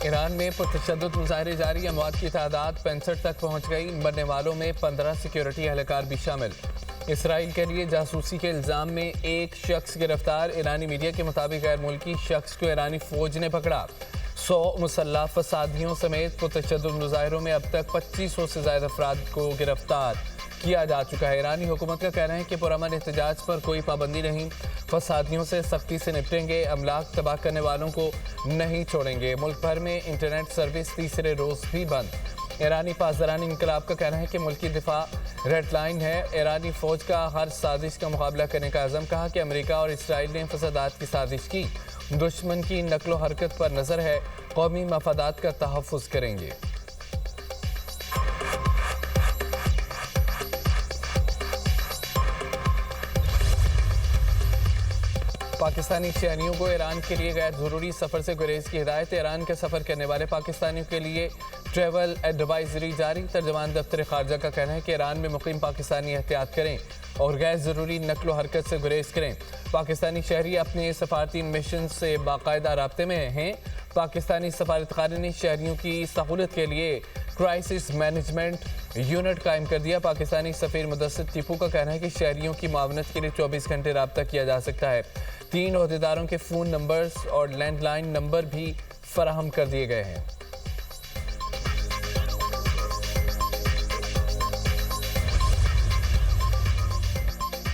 ایران میں پرتشدد مظاہرے جاری، اموات کی تعداد 65 تک پہنچ گئی، مرنے والوں میں 15 سیکیورٹی اہلکار بھی شامل۔ اسرائیل کے لیے جاسوسی کے الزام میں ایک شخص گرفتار، ایرانی میڈیا کے مطابق غیر ملکی شخص کو ایرانی فوج نے پکڑا۔ 100 مسلح فسادیوں سمیت پرتشدد مظاہروں میں اب تک 2500 سے زائد افراد کو گرفتار کیا جا چکا ہے۔ ایرانی حکومت کا کہنا ہے کہ پرامن احتجاج پر کوئی پابندی نہیں، فسادیوں سے سختی سے نپٹیں گے، املاک تباہ کرنے والوں کو نہیں چھوڑیں گے۔ ملک بھر میں انٹرنیٹ سروس تیسرے روز بھی بند۔ ایرانی پاسداران انقلاب کا کہنا ہے کہ ملکی دفاع ریڈ لائن ہے، ایرانی فوج کا ہر سازش کا مقابلہ کرنے کا عزم۔ کہا کہ امریکہ اور اسرائیل نے فسادات کی سازش کی، دشمن کی نقل و حرکت پر نظر ہے، قومی مفادات کا تحفظ کریں گے۔ پاکستانی شہریوں کو ایران کے لیے غیر ضروری سفر سے گریز کی ہدایت۔ ایران کے سفر کرنے والے پاکستانیوں کے لیے ٹریول ایڈوائزری جاری۔ ترجمان دفتر خارجہ کا کہنا ہے کہ ایران میں مقیم پاکستانی احتیاط کریں اور غیر ضروری نقل و حرکت سے گریز کریں۔ پاکستانی شہری اپنے سفارتی مشن سے باقاعدہ رابطے میں ہیں۔ پاکستانی سفارتخانے نے شہریوں کی سہولت کے لیے کرائسس مینجمنٹ یونٹ قائم کر دیا۔ پاکستانی سفیر مدثر ٹیپو کا کہنا ہے کہ شہریوں کی معاونت کے لیے 24 گھنٹے رابطہ کیا جا سکتا ہے۔ 3 عہدیداروں کے فون نمبرز اور لینڈ لائن نمبر بھی فراہم کر دیے گئے ہیں۔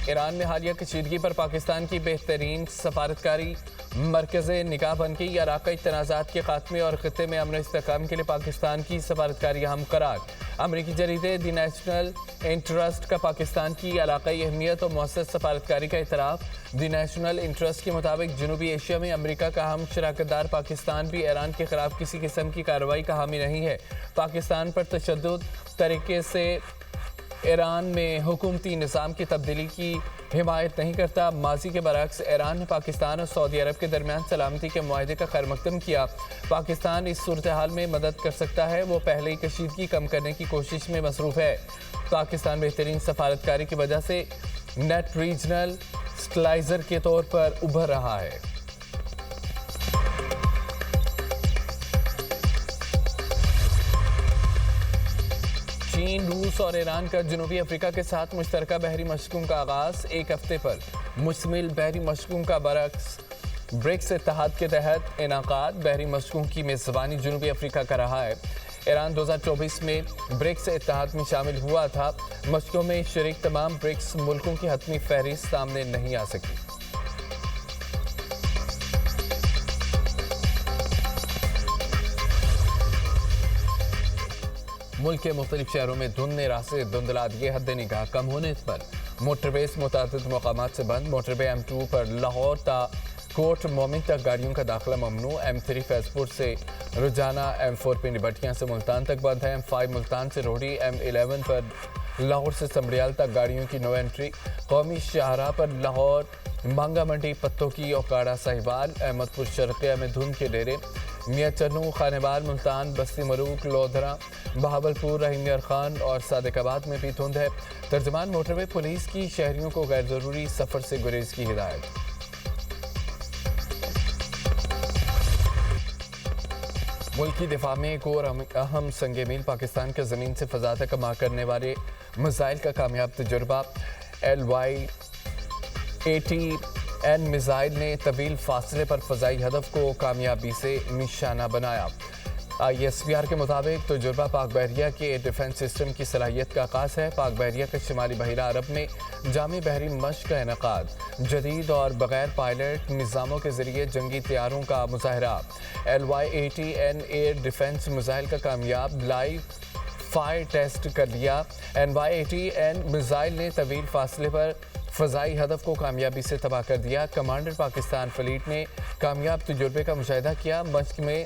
ایران میں حالیہ کشیدگی پر پاکستان کی بہترین سفارتکاری مرکز نگاہ بن گئی۔ علاقائی تنازعات کے خاتمے اور خطے میں امن و استحکام کے لیے پاکستان کی سفارتکاری اہم قرار۔ امریکی جریدے دی نیشنل انٹرسٹ کا پاکستان کی علاقائی اہمیت اور مؤثر سفارتکاری کا اعتراف۔ دی نیشنل انٹرسٹ کے مطابق جنوبی ایشیا میں امریکہ کا اہم شراکت دار پاکستان بھی ایران کے خلاف کسی قسم کی کارروائی کا حامی نہیں ہے۔ پاکستان پر تشدد طریقے سے ایران میں حکومتی نظام کی تبدیلی کی حمایت نہیں کرتا۔ ماضی کے برعکس ایران نے پاکستان اور سعودی عرب کے درمیان سلامتی کے معاہدے کا خیر مقدم کیا۔ پاکستان اس صورتحال میں مدد کر سکتا ہے، وہ پہلے ہی کشیدگی کم کرنے کی کوشش میں مصروف ہے۔ پاکستان بہترین سفارتکاری کی وجہ سے نیٹ ریجنل سٹلائزر کے طور پر ابھر رہا ہے۔ چین، روس اور ایران کا جنوبی افریقہ کے ساتھ مشترکہ بحری مشقوں کا آغاز۔ 1 ہفتے پر مشتمل بحری مشقوں کا برکس اتحاد کے تحت انعقاد۔ بحری مشقوں کی میزبانی جنوبی افریقہ کا رہا ہے۔ ایران 2024 میں برکس اتحاد میں شامل ہوا تھا۔ مشقوں میں شریک تمام برکس ملکوں کی حتمی فہرست سامنے نہیں آ سکی۔ ملک کے مختلف شہروں میں دھند نے راہ سے دھندلا دیے، حد نگاہ کم ہونے پر موٹر ویز متعدد مقامات سے بند۔ موٹر وے M2 پر لاہور تا کوٹ مومن تک گاڑیوں کا داخلہ ممنوع۔ M3 فیض پور سے روجانہ، M4 پنڈی بٹیاں سے ملتان تک بند ہے۔ M5 ملتان سے روہڑی، M11 پر لاہور سے سمڑیال تک گاڑیوں کی نو انٹری۔ قومی شاہراہ پر لاہور مانگا منڈی، پتوں کی، اوکاڑا، ساہیوال، احمد پور شرقیہ میں دھند کے ڈیرے۔ میاں چنو، خانیوال، ملتان، بستی مروک، لودھرا، بہاول پور، رحیم یار خان اور صادق آباد میں بھی دھند ہے۔ ترجمان موٹر وے پولیس کی شہریوں کو غیر ضروری سفر سے گریز کی ہدایت۔ ملک کی دفاع میں ایک اور اہم سنگ میل، پاکستان کے زمین سے فضا تک کما کرنے والے میزائل کا کامیاب تجربہ۔ LY-80N میزائل نے طویل فاصلے پر فضائی ہدف کو کامیابی سے نشانہ بنایا۔ ISPR کے مطابق تجربہ پاک بحریہ کے ڈیفنس سسٹم کی صلاحیت کا آغاز ہے۔ پاک بحریہ کا شمالی بحیرہ عرب میں جامع بحری مشق کا انعقاد۔ جدید اور بغیر پائلٹ نظاموں کے ذریعے جنگی طیاروں کا مظاہرہ۔ LY-80N ایئر ڈیفنس میزائل کا کامیاب لائیو فائر ٹیسٹ کر لیا۔ LY-80N میزائل نے طویل فاصلے پر فضائی ہدف کو کامیابی سے تباہ کر دیا۔ کمانڈر پاکستان فلیٹ نے کامیاب تجربے کا مشاہدہ کیا۔ مشق میں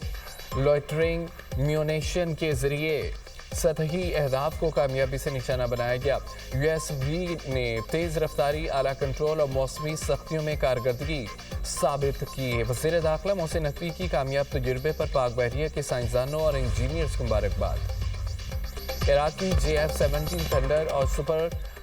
لوئٹرنگ میونیشن کے ذریعے سطحی اہداف کو کامیابی سے نشانہ بنایا گیا۔ USV نے تیز رفتاری، اعلیٰ کنٹرول اور موسمی سختیوں میں کارکردگی ثابت کی ہے۔ وزیر داخلہ محسن نقوی کی کامیاب تجربے پر پاک بحریہ کے سائنسدانوں اور انجینئرز کو مبارکباد۔ عراق کی JF-17 تھنڈر اور سپر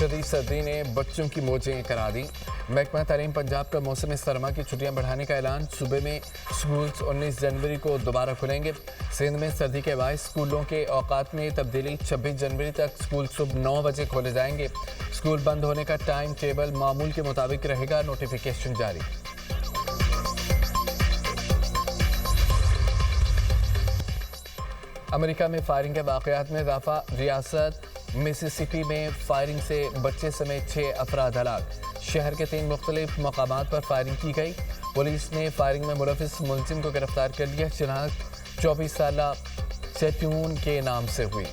شدید سردی نے بچوں کی موجیں کرا دی۔ محکمہ تعلیم پنجاب کا موسم سرما کی چھٹیاں بڑھانے کا اعلان۔ صوبے میں سکولز 19 جنوری کو دوبارہ کھلیں گے۔ سندھ میں سردی کے باعث سکولوں کے اوقات میں تبدیلی۔ 26 جنوری تک سکول صبح 9 بجے کھولے جائیں گے۔ سکول بند ہونے کا ٹائم ٹیبل معمول کے مطابق رہے گا، نوٹیفیکیشن جاری۔ امریکہ میں فائرنگ کے واقعات میں اضافہ۔ ریاست مسیسپی میں فائرنگ سے بچے سمیت 6 افراد ہلاک۔ شہر کے 3 مختلف مقامات پر فائرنگ کی گئی۔ پولیس نے فائرنگ میں ملوث ملزم کو گرفتار کر لیا۔ شناخت 24 سالہ سیٹیون کے نام سے ہوئی۔